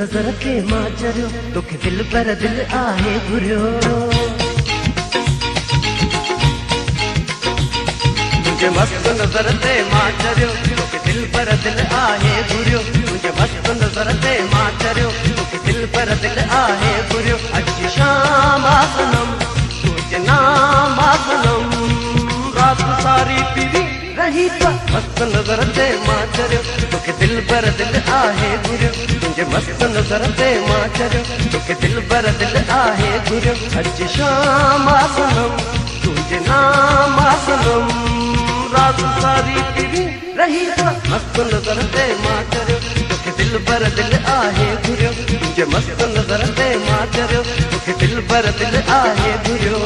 नजर ते मां चरियो तोखे दिल पर दिल आहे घुरियो तुझे मस्त नजर ते मां चरियो तोखे दिल पर दिल आहे घुरियो तुझे मस्त नजर ते मां चरियो तोखे दिल पर दिल आहे घुरियो अज शाम सनम तुझे नाम सनम रात सारी पीवी रही मस्त नजर ते मां चरियो तोखे दिल पर दिल आहे घुरियो तुझे मस्त नजर ते मां चरियो तोखे दिल पर दिल आहे घुरियो अज शाम सनम तुझे नाम सनम रात सारी पीवी रही मस्त नजर ते मां चरियो तोखे दिल पर दिल आहे घुरियो तुझे मस्त नजर ते मां चरियो तोखे दिल पर दिल आहे घुरियो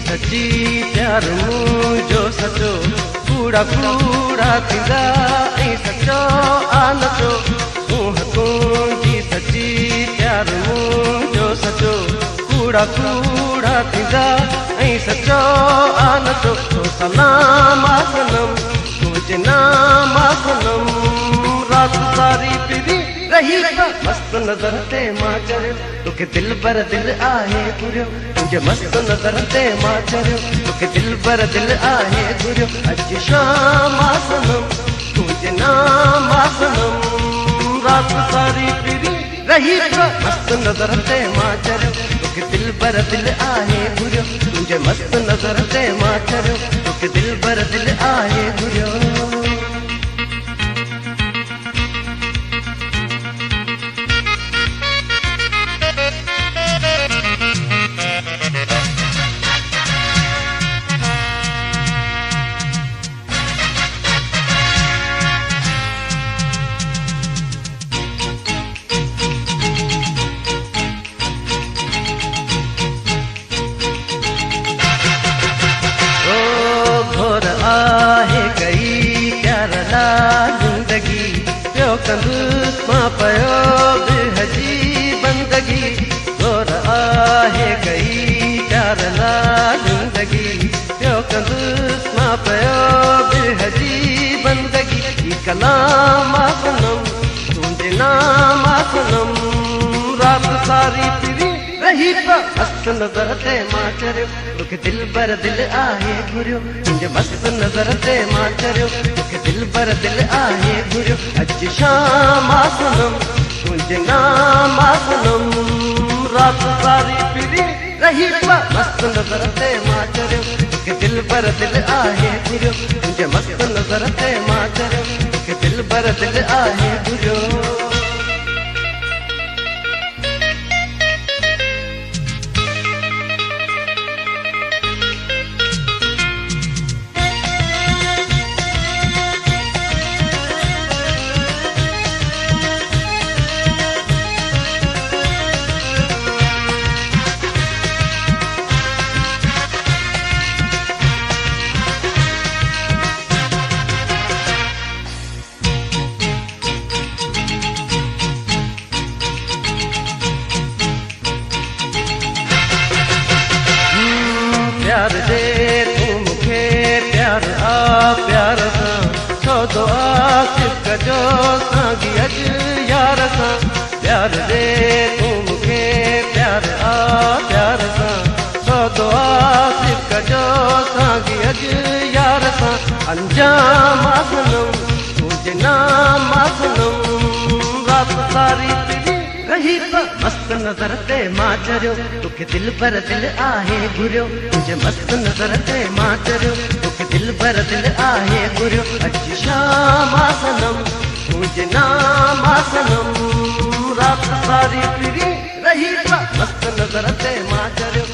सच्ची प्यार मुझो सचो कूड़ा कूड़ा थींदा ऐं सचो आनचो तुंहिंजी सच्ची प्यार मुझो सचो कूड़ा कूड़ा थींदा ऐं सचो आनचो तो सलाम सनम तुझे नाम सनम रात सारी पीवी रही मस्त नजर ते मां चरियो तोखे दिल पर दिल आहे घुरियो तुझे मस्त नजर ते मां चरियो तोखे दिल पर दिल आहे घुरियो अज शाम सनम तुझे नाम सनम रात सारी पीवी रही मस्त नजर ते मां चरियो तोखे दिल पर दिल आहे घुरियो तुझे मस्त नजर ते मां चरियो तोखे दिल पर दिल आहे घुरियो आहे कई प्यार ला जिंदगी पियो कंदुसि मां पयो बिहजी बंदगी गोर आहे कई प्यार ला जिंदगी पियो कंदुसि मां पयो बिहजी बंदगी ही कलाम सनम तुंहिंजे नाम सनम रात सारी पीवी रही मस्त नजर ते मां चरियो तोखे दिल पर दिल आहे घुरियो तुंहिंजे मस्त नजर ते मां चरियो तोखे दिल पर दिल आहे घुरियो अज शाम सनम तुंहिंजे नाम सनम रात सारी पीवी रही मस्त नजर ते मां चरियो तोखे दिल पर दिल आहे घुरियो तुंहिंजे मस्त नजर ते मां चरियो तोखे दिल पर दिल आहे घुरियो प्यार दे तू मुखे प्यार आ प्यार सां सौदो आसिफ़ कजो साॻी अज यार सां प्यार दे तू मुखे प्यार आ प्यार सां सौदो आसिफ़ कजो साॻी अज यार सां अंजाम सनम तुंहिंजे नाम सनम रात सारी पीवी रही मस्त नजर ते मां चरियो तोखे दिल पर दिल आहे घुरियो तुंहिंजे मस्त नजर ते मां चरियो तोखे दिल पर दिल आहे घुरियो अज शाम सनम तुंहिंजे नाम सनम रात सारी पीवी रही मस्त नजर ते मां चरियो